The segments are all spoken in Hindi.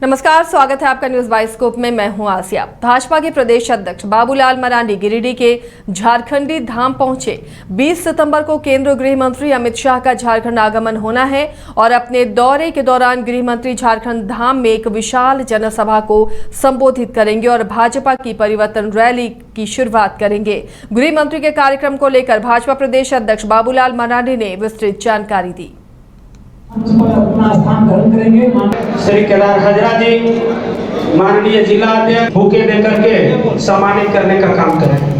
नमस्कार, स्वागत है आपका न्यूज बाइस्कोप में। मैं हूं आसिया। भाजपा के प्रदेश अध्यक्ष बाबूलाल मरांडी गिरिडीह के झारखंडी धाम पहुंचे। 20 सितंबर को केंद्रीय गृह मंत्री अमित शाह का झारखंड आगमन होना है और अपने दौरे के दौरान गृह मंत्री झारखंड धाम में एक विशाल जनसभा को संबोधित करेंगे और भाजपा की परिवर्तन रैली की शुरुआत करेंगे। गृह मंत्री के कार्यक्रम को लेकर भाजपा प्रदेश अध्यक्ष बाबूलाल मरांडी ने विस्तृत जानकारी दी। अपना स्थान ग्रहण करेंगे। श्री केदार हजरा जी माननीय जिला अध्यक्ष बुके देकर के सम्मानित करने का काम करें।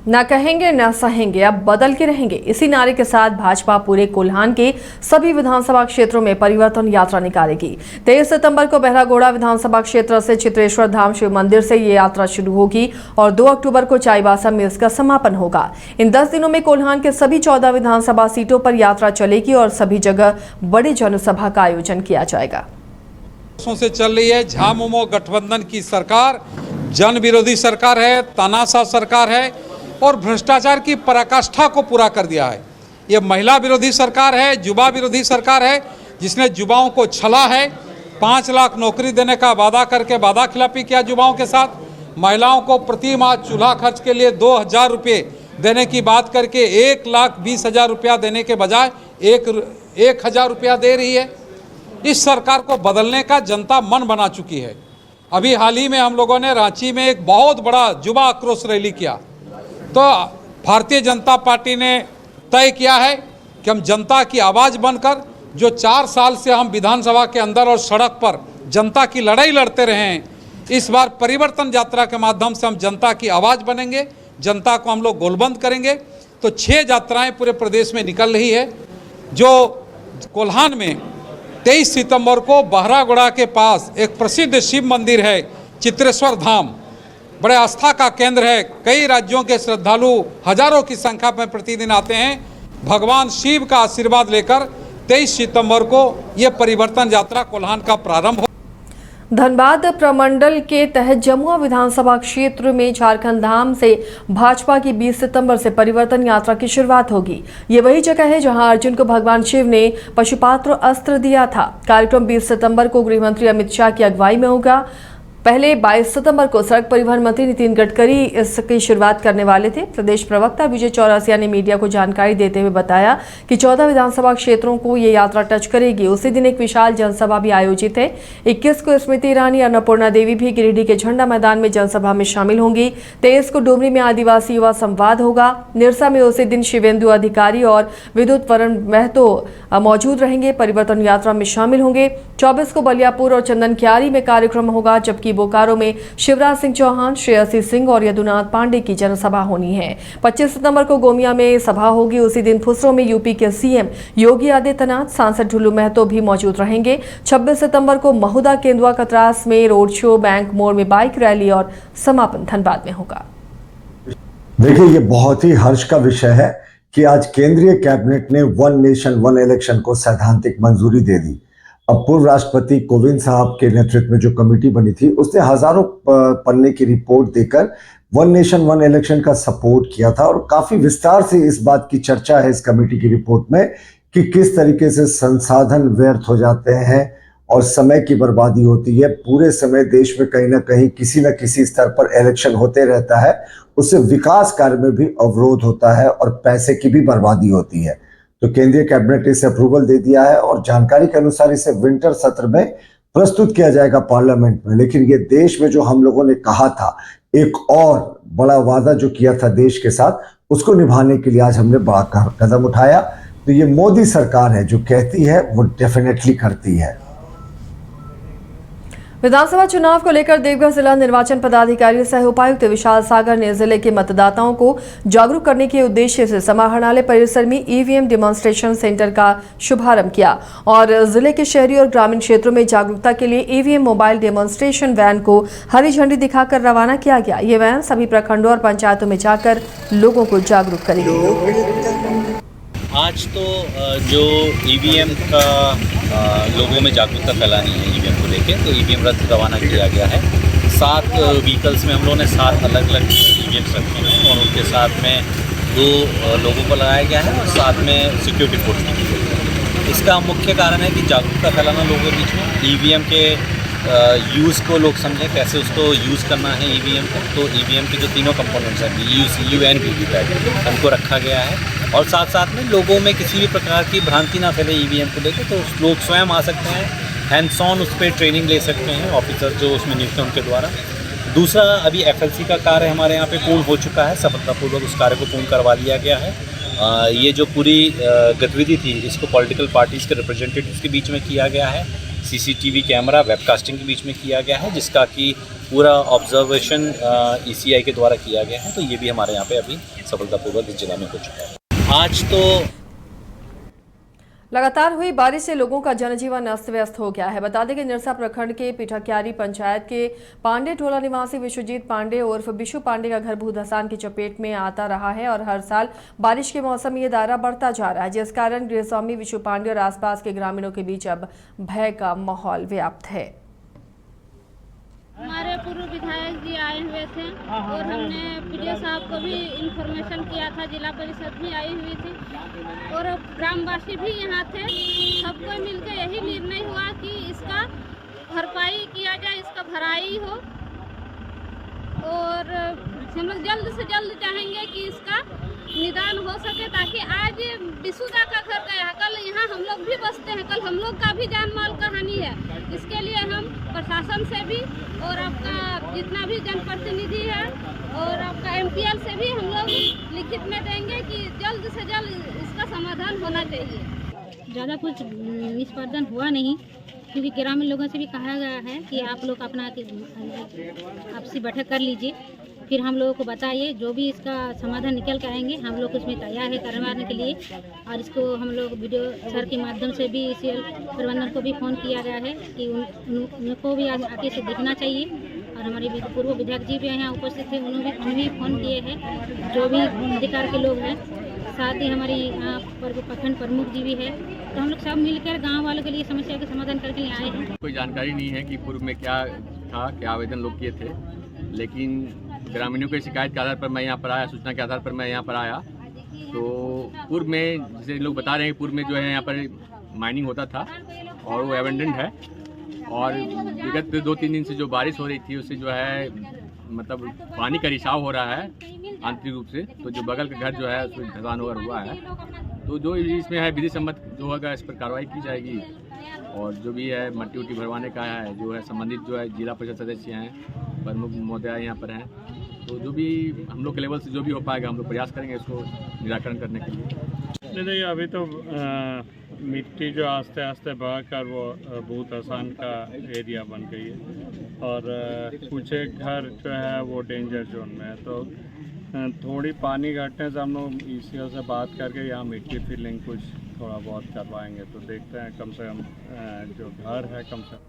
न कहेंगे न सहेंगे, अब बदल के रहेंगे। इसी नारे के साथ भाजपा पूरे कोल्हान के सभी विधानसभा क्षेत्रों में परिवर्तन यात्रा निकालेगी। 23 सितंबर को बहरागोड़ा विधानसभा क्षेत्र से चित्रेश्वर धाम शिव मंदिर से ये यात्रा शुरू होगी और 2 अक्टूबर को चाईबासा में इसका समापन होगा। इन 10 दिनों में कोल्हान के सभी 14 विधानसभा सीटों पर यात्रा चलेगी और सभी जगह बड़ी जनसभा का आयोजन किया जाएगा। से चल रही है झामुमो गठबंधन की सरकार, जन विरोधी सरकार है, तानाशाह सरकार है और भ्रष्टाचार की पराकाष्ठा को पूरा कर दिया है। ये महिला विरोधी सरकार है, युवा विरोधी सरकार है, जिसने युवाओं को छला है। 5 लाख नौकरी देने का वादा करके वादा खिलाफी किया युवाओं के साथ। महिलाओं को प्रति माह चूल्हा खर्च के लिए 2000 रुपये देने की बात करके 1,20,000 रुपया देने के बजाय 1,000 रुपया दे रही है। इस सरकार को बदलने का जनता मन बना चुकी है। अभी हाल ही में हम लोगों ने रांची में एक बहुत बड़ा युवा आक्रोश रैली किया, तो भारतीय जनता पार्टी ने तय किया है कि हम जनता की आवाज़ बनकर, जो 4 साल से हम विधानसभा के अंदर और सड़क पर जनता की लड़ाई लड़ते रहे हैं, इस बार परिवर्तन यात्रा के माध्यम से हम जनता की आवाज़ बनेंगे, जनता को हम लोग गोलबंद करेंगे। तो 6 यात्राएं पूरे प्रदेश में निकल रही है। जो कोल्हान में 23 सितंबर को बहरागोड़ा के पास एक प्रसिद्ध शिव मंदिर है चित्रेश्वर धाम, बड़े आस्था का केंद्र है। कई राज्यों के श्रद्धालु हजारों की संख्या में प्रतिदिन आते हैं। भगवान शिव का आशीर्वाद लेकर 23 सितंबर को यह परिवर्तन यात्रा कोल्हान का प्रारंभ हो। धनबाद प्रमंडल के तहत जमुआ विधानसभा क्षेत्र में झारखंड धाम से भाजपा की 20 सितंबर से परिवर्तन यात्रा की शुरुआत होगी। ये वही जगह है जहां अर्जुन को भगवान शिव ने पशुपात्र अस्त्र दिया था। कार्यक्रम 20 सितंबर को गृह मंत्री अमित शाह की अगुवाई में होगा। पहले 22 सितंबर को सड़क परिवहन मंत्री नितिन गडकरी इसकी शुरुआत करने वाले थे। प्रदेश प्रवक्ता विजय चौरसिया ने मीडिया को जानकारी देते हुए बताया कि 14 विधानसभा क्षेत्रों को ये यात्रा टच करेगी। उसी दिन एक विशाल जनसभा भी आयोजित है। 21 को स्मृति ईरानी, अन्नपूर्णा देवी भी गिरिडीह के झंडा मैदान में जनसभा में शामिल होंगी। 23 को डुमरी में आदिवासी युवा संवाद होगा। निरसा में उसी दिन शिवेंदु अधिकारी और विद्युत वरण महतो मौजूद रहेंगे, परिवर्तन यात्रा में शामिल होंगे। 24 को बलियापुर और चंदनकियारी में कार्यक्रम होगा, जबकि बोकारो में शिवराज सिंह चौहान, श्रेयसी सिंह और यदुनाथ पांडे की जनसभा होनी है। 25 सितंबर को गोमिया में सभा होगी। उसी दिन फुसरो में यूपी के सीएम योगी आदित्यनाथ, सांसद ढुल्लू महतो भी मौजूद रहेंगे। 26 सितंबर को महुदा, केंदुआ, कतरास में रोड शो, बैंक मोड़ में बाइक रैली और समापन धनबाद में होगा। देखिए, ये बहुत ही हर्ष का विषय है कि आज केंद्रीय कैबिनेट ने 1 नेशन 1 इलेक्शन को सैद्धांतिक मंजूरी दे दी। अब पूर्व राष्ट्रपति कोविंद साहब के नेतृत्व में जो कमेटी बनी थी, उसने हजारों पन्ने की रिपोर्ट देकर 1 नेशन 1 इलेक्शन का सपोर्ट किया था और काफी विस्तार से इस बात की चर्चा है इस कमेटी की रिपोर्ट में कि किस तरीके से संसाधन व्यर्थ हो जाते हैं और समय की बर्बादी होती है। पूरे समय देश में कहीं ना कहीं किसी न किसी स्तर पर इलेक्शन होते रहता है, उससे विकास कार्य में भी अवरोध होता है और पैसे की भी बर्बादी होती है। तो केंद्रीय कैबिनेट ने इसे अप्रूवल दे दिया है और जानकारी के अनुसार इसे विंटर सत्र में प्रस्तुत किया जाएगा पार्लियामेंट में। लेकिन ये देश में जो हम लोगों ने कहा था, एक और बड़ा वादा जो किया था देश के साथ, उसको निभाने के लिए आज हमने बड़ा कदम उठाया। तो ये मोदी सरकार है, जो कहती है वो डेफिनेटली करती है। विधानसभा चुनाव को लेकर देवघर जिला निर्वाचन पदाधिकारी सह उपायुक्त विशाल सागर ने जिले के मतदाताओं को जागरूक करने के उद्देश्य से समाहरणालय परिसर में ईवीएम डेमोन्स्ट्रेशन सेंटर का शुभारंभ किया और जिले के शहरी और ग्रामीण क्षेत्रों में जागरूकता के लिए ईवीएम मोबाइल डेमोन्स्ट्रेशन वैन को हरी झंडी दिखाकर रवाना किया गया। ये वैन सभी प्रखंडों और पंचायतों में जाकर लोगों को जागरूक करेगी। आज तो जो ईवीएम का लोगों में जागरूकता फैलानी है ईवीएम को लेके, तो ईवीएम रथ रवाना किया गया है। 7 व्हीकल्स में हम लोगों ने 7 अलग अलग ईवीएम्स रखे हैं और उनके साथ में 2 लोगों को लगाया गया है और साथ में सिक्योरिटी फोर्स की गई है। इसका मुख्य कारण है कि जागरूकता फैलाना लोगों के बीच में, ईवीएम के यूज़ को लोग समझें, कैसे उसको यूज़ करना है ईवीएम को। तो ईवीएम के जो तीनों कंपोनेंट्स हैं, VU, CU एंड वीवीपैट, उनको रखा गया है। और साथ साथ में लोगों में किसी भी प्रकार की भ्रांति ना फैले ईवीएम को लेकर, तो लोग स्वयं आ सकते हैं, हैंड्स ऑन उस पर ट्रेनिंग ले सकते हैं, ऑफिसर जो उसमें नियुक्त हैं उनके द्वारा। दूसरा, अभी FLC का कार्य हमारे यहाँ पे पूर्ण हो चुका है, सफलतापूर्वक उस कार्य को पूर्ण करवा लिया गया है। ये जो पूरी गतिविधि थी, इसको पॉलिटिकल पार्टीज़ के रिप्रेजेंटेटिव्स के बीच में किया गया है, CCTV कैमरा, वेबकास्टिंग के बीच में किया गया है, जिसका कि पूरा ऑब्जर्वेशन ECI के द्वारा किया गया है। तो ये भी हमारे यहाँ पे अभी सफलतापूर्वक इस जिला में हो चुका है। आज तो लगातार हुई बारिश से लोगों का जनजीवन अस्त व्यस्त हो गया है। बता दें कि निरसा प्रखंड के पिठकियारी पंचायत के पांडे टोला निवासी विश्वजीत पांडे उर्फ बिशु पांडे का घर भूधसान की चपेट में आता रहा है और हर साल बारिश के मौसम में ये दायरा बढ़ता जा रहा है, जिस कारण गृहस्वामी विशु पांडे और आसपास के ग्रामीणों के बीच अब भय का माहौल व्याप्त है। हमारे पूर्व विधायक जी आए हुए थे और हमने PDO साहब को भी इंफॉर्मेशन किया था, जिला परिषद भी आई हुई थी और ग्रामवासी भी यहाँ थे। सबको मिलकर यही निर्णय हुआ कि इसका भरपाई किया जाए, इसका भराई हो और हम लोग जल्द से जल्द चाहेंगे कि इसका निदान हो सके, ताकि आज बिशुदा का घर गया, कल यहाँ हम लोग भी बसते हैं, कल हम लोग का भी जान माल का हानि है। इसके लिए हम प्रशासन से भी और आपका जितना भी जनप्रतिनिधि है और आपका MPL से भी हम लोग लिखित में देंगे कि जल्द से जल्द इसका समाधान होना चाहिए। ज़्यादा कुछ निष्पादन हुआ नहीं, क्योंकि ग्रामीण लोगों से भी कहा गया है कि आप लोग अपना आपसी बैठक कर लीजिए, फिर हम लोगों को बताइए, जो भी इसका समाधान निकल कर आएंगे हम लोग उसमें तैयार है करवाने के लिए। और इसको हम लोग BDO सर के माध्यम से भी CL प्रबंधन को भी फ़ोन किया गया है कि उनको भी आके से देखना चाहिए। और हमारे पूर्व विधायक जी भी यहाँ उपस्थित थे, उन्होंने भी फ़ोन किए हैं, जो भी अधिकार के लोग हैं, साथ ही हमारे यहाँ पर प्रखंड प्रमुख जी भी है। तो हम लोग सब मिलकर गांव वालों के लिए समस्या का समाधान करके लिए आए हैं। कोई जानकारी नहीं है कि पूर्व में क्या था, क्या आवेदन लोग किए थे, लेकिन ग्रामीणों की शिकायत के आधार पर मैं यहाँ पर आया, सूचना के आधार पर मैं यहाँ पर आया। तो पूर्व में जैसे लोग बता रहे हैं, पूर्व में जो है यहाँ पर माइनिंग होता था और वो एबेंडेंट है, और विगत 2-3 दिन से जो बारिश हो रही थी उससे जो है मतलब पानी का रिसाव हो रहा है आंतरिक रूप से। तो जो बगल का घर जो है उसमें धसान हुआ है, तो जो इसमें है विधि सम्मत जो होगा इस पर कार्रवाई की जाएगी। और जो भी है मट्टी उट्टी भरवाने का है, जो है संबंधित जो है जिला परिषद सदस्य हैं, प्रमुख महोदय यहाँ पर हैं, तो जो भी हम लोग के लेवल से जो भी हो पाएगा हम लोग प्रयास करेंगे इसको निराकरण करने के लिए। नहीं, अभी तो मिट्टी जो आस्ते आस्ते बहाकर वो बहुत आसान का एरिया बन गई है और कुछ एक घर जो है वो डेंजर जोन में है। तो थोड़ी पानी घटने से हम लोग ECO से बात करके यहाँ मिट्टी फिलिंग कुछ थोड़ा बहुत करवाएंगे। तो देखते हैं, कम से कम जो घर है कम से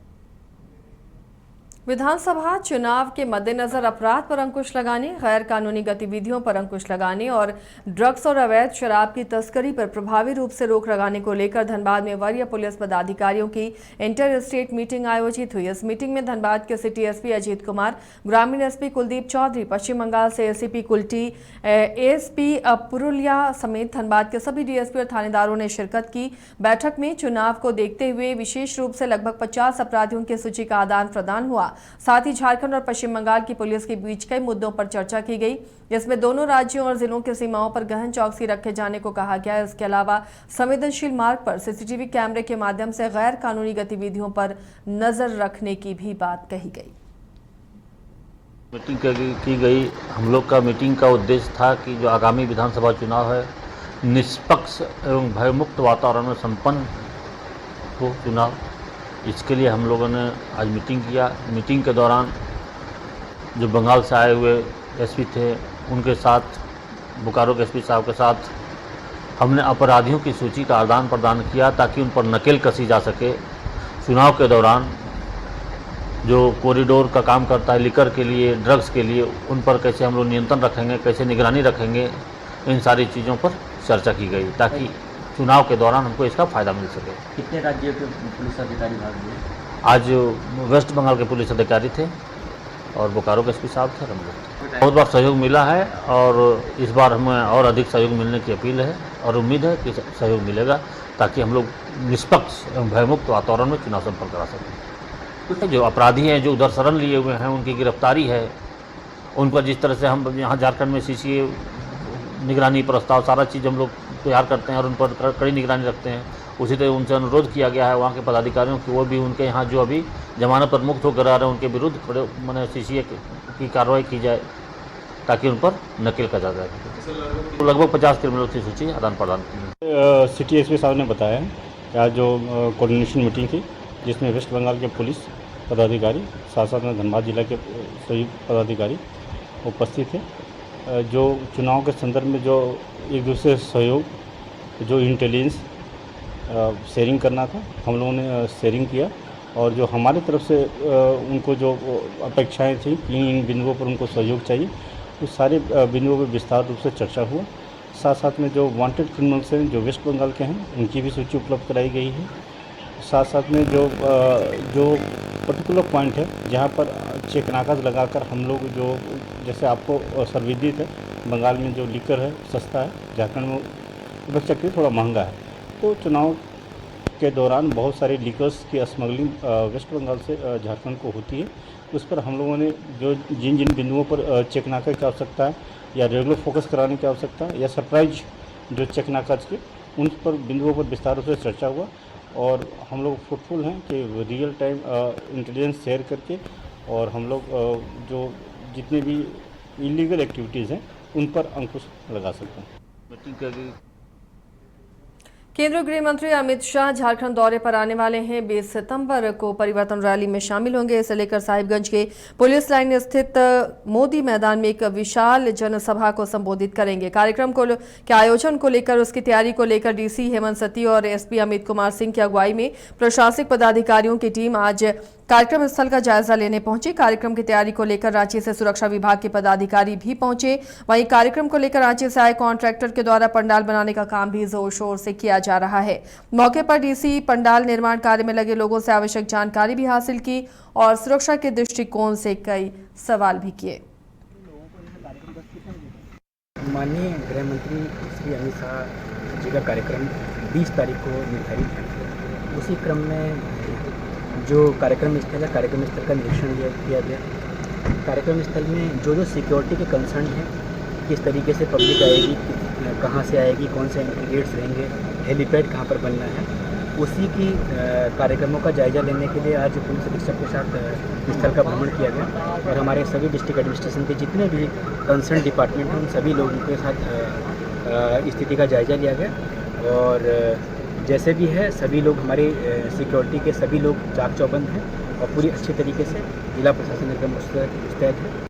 विधानसभा चुनाव के मद्देनजर अपराध पर अंकुश लगाने, गैर कानूनी गतिविधियों पर अंकुश लगाने और ड्रग्स और अवैध शराब की तस्करी पर प्रभावी रूप से रोक लगाने को लेकर धनबाद में वरीय पुलिस पदाधिकारियों की इंटर स्टेट मीटिंग आयोजित हुई। इस मीटिंग में धनबाद के सिटी SP अजीत कुमार, ग्रामीण SP कुलदीप चौधरी, पश्चिम बंगाल से ACP कुल्टी, ASP पुरुलिया समेत धनबाद के सभी DSP और थानेदारों ने शिरकत की। बैठक में चुनाव को देखते हुए विशेष रूप से लगभग 50 अपराधियों की सूची का आदान प्रदान हुआ। साथ ही झारखंड और पश्चिम बंगाल की पुलिस के बीच कई मुद्दों पर चर्चा की गई। इसमें दोनों राज्यों और जिलों की सीमाओं पर गहन चौकसी रखे जाने को कहा गया। इसके अलावा संवेदनशील मार्ग पर CCTV कैमरे के माध्यम से गैर कानूनी गतिविधियों पर नजर रखने की भी बात कही गई। मीटिंग की गई। हम लोग का मीटिंग का उद्देश्य था कि जो आगामी विधानसभा चुनाव है निष्पक्ष एवं भयमुक्त वातावरण में संपन्न हो चुनाव, इसके लिए हम लोगों ने आज मीटिंग किया। मीटिंग के दौरान जो बंगाल से आए हुए SP थे उनके साथ, बोकारो के SP साहब के साथ हमने अपराधियों की सूची का आदान प्रदान किया ताकि उन पर नकेल कसी जा सके। चुनाव के दौरान जो कॉरिडोर का काम करता है लिकर के लिए, ड्रग्स के लिए, उन पर कैसे हम लोग नियंत्रण रखेंगे, कैसे निगरानी रखेंगे, इन सारी चीज़ों पर चर्चा की गई ताकि चुनाव के दौरान हमको इसका फ़ायदा मिल सके। कितने राज्यों के पुलिस अधिकारी भाग लिए? आज वेस्ट बंगाल के पुलिस अधिकारी थे और बोकारो के SP साहब थे। हम लोग बहुत बार सहयोग मिला है और इस बार हमें और अधिक सहयोग मिलने की अपील है और उम्मीद है कि सहयोग मिलेगा। ताकि हम लोग निष्पक्ष एवं भयमुक्त वातावरण में चुनाव संपन्न करा सकें। जो अपराधी हैं, जो उधर शरण लिए हुए हैं, उनकी गिरफ्तारी है, उन पर जिस तरह से हम यहाँ झारखंड में CCA निगरानी प्रस्ताव सारा चीज़ हम लोग तैयार करते हैं और उन पर कड़ी निगरानी रखते हैं। उसी तरह उनसे अनुरोध किया गया है वहाँ के पदाधिकारियों की, वो भी उनके यहाँ जो अभी जमानत पर मुक्त होकर आ रहे हैं उनके विरुद्ध मैंने CCA की कार्रवाई की जाए ताकि उन पर नकेल कसा जाए। तो लगभग 50 क्रिमिनल की सूची आदान प्रदान की। सिटी एसपी साहब ने बताया कि आज जो कोऑर्डिनेशन मीटिंग थी जिसमें वेस्ट बंगाल के पुलिस पदाधिकारी साथ साथ में धनबाद जिला के सभी पदाधिकारी उपस्थित थे। जो चुनाव के संदर्भ में जो एक दूसरे से सहयोग, जो इंटेलिजेंस शेयरिंग करना था, हम लोगों ने शेयरिंग किया और जो हमारी तरफ से उनको जो अपेक्षाएं थी कि इन बिंदुओं पर उनको सहयोग चाहिए, उस सारे बिंदुओं पर विस्तार रूप से चर्चा हुआ। साथ साथ में जो वांटेड क्रिमिनल्स हैं जो वेस्ट बंगाल के हैं उनकी भी सूची उपलब्ध कराई गई है। साथ साथ में जो पर्टिकुलर पॉइंट है जहाँ पर चेक नाकाज लगाकर हम लोग जो, जैसे आपको सर्वविदित है, बंगाल में जो लीकर है सस्ता है, झारखंड में बच्चा के थोड़ा महंगा है, तो चुनाव के दौरान बहुत सारी लीकर्स की स्मगलिंग वेस्ट बंगाल से झारखंड को होती है। उस पर हम लोगों ने जो जिन जिन बिंदुओं पर चेक नाका की आवश्यकता है या रेगुलर फोकस कराने की आवश्यकता है या सरप्राइज जो चेक नाकाज के, उन पर बिंदुओं पर विस्तार से चर्चा हुआ और हम लोग फ्रूटफुल हैं कि रियल टाइम इंटेलिजेंस शेयर करके और हम लोग जो जितने भी इलीगल एक्टिविटीज़ हैं उन पर अंकुश लगा सकते हैं। केंद्रीय गृह मंत्री अमित शाह झारखंड दौरे पर आने वाले हैं। 20 सितंबर को परिवर्तन रैली में शामिल होंगे। इसे लेकर साहिबगंज के पुलिस लाइन स्थित मोदी मैदान में एक विशाल जनसभा को संबोधित करेंगे। कार्यक्रम के आयोजन को लेकर, उसकी तैयारी को लेकर डीसी हेमंत सती और एसपी अमित कुमार सिंह की अगुवाई में प्रशासनिक पदाधिकारियों की टीम आज कार्यक्रम स्थल का जायजा लेने पहुंची। कार्यक्रम की तैयारी को लेकर रांची से सुरक्षा विभाग के पदाधिकारी भी पहुंचे। वहीं कार्यक्रम को लेकर रांची से आए कॉन्ट्रैक्टर के द्वारा पंडाल बनाने का काम भी जोर शोर से किया जा रहा है। मौके पर डीसी पंडाल निर्माण कार्य में लगे लोगों से आवश्यक जानकारी भी हासिल की और सुरक्षा के दृष्टिकोण से कई सवाल भी किए। माननीय गृह मंत्री श्री अमित शाह जी का कार्यक्रम 20 तारीख को निर्धारित है। उसी क्रम में जो कार्यक्रम स्थल है, कार्यक्रम स्थल का निरीक्षण किया गया। कार्यक्रम स्थल में जो सिक्योरिटी के कंसर्न हैं, किस तरीके से पब्लिक आएगी, कहाँ से आएगी, कौन से एंट्री गेट्स रहेंगे, हेलीपैड कहाँ पर बनना है, उसी की कार्यक्रमों का जायजा लेने के लिए आज पुलिस अधीक्षक के साथ स्थल का भ्रमण किया गया और हमारे सभी डिस्ट्रिक्ट एडमिनिस्ट्रेशन के जितने भी कंसर्न डिपार्टमेंट हैं उन सभी लोगों के साथ स्थिति का जायजा लिया गया। और जैसे भी है सभी लोग हमारे सिक्योरिटी के सभी लोग चाक चौबंद हैं और पूरी अच्छे तरीके से जिला प्रशासन एकदम मुस्तैद है।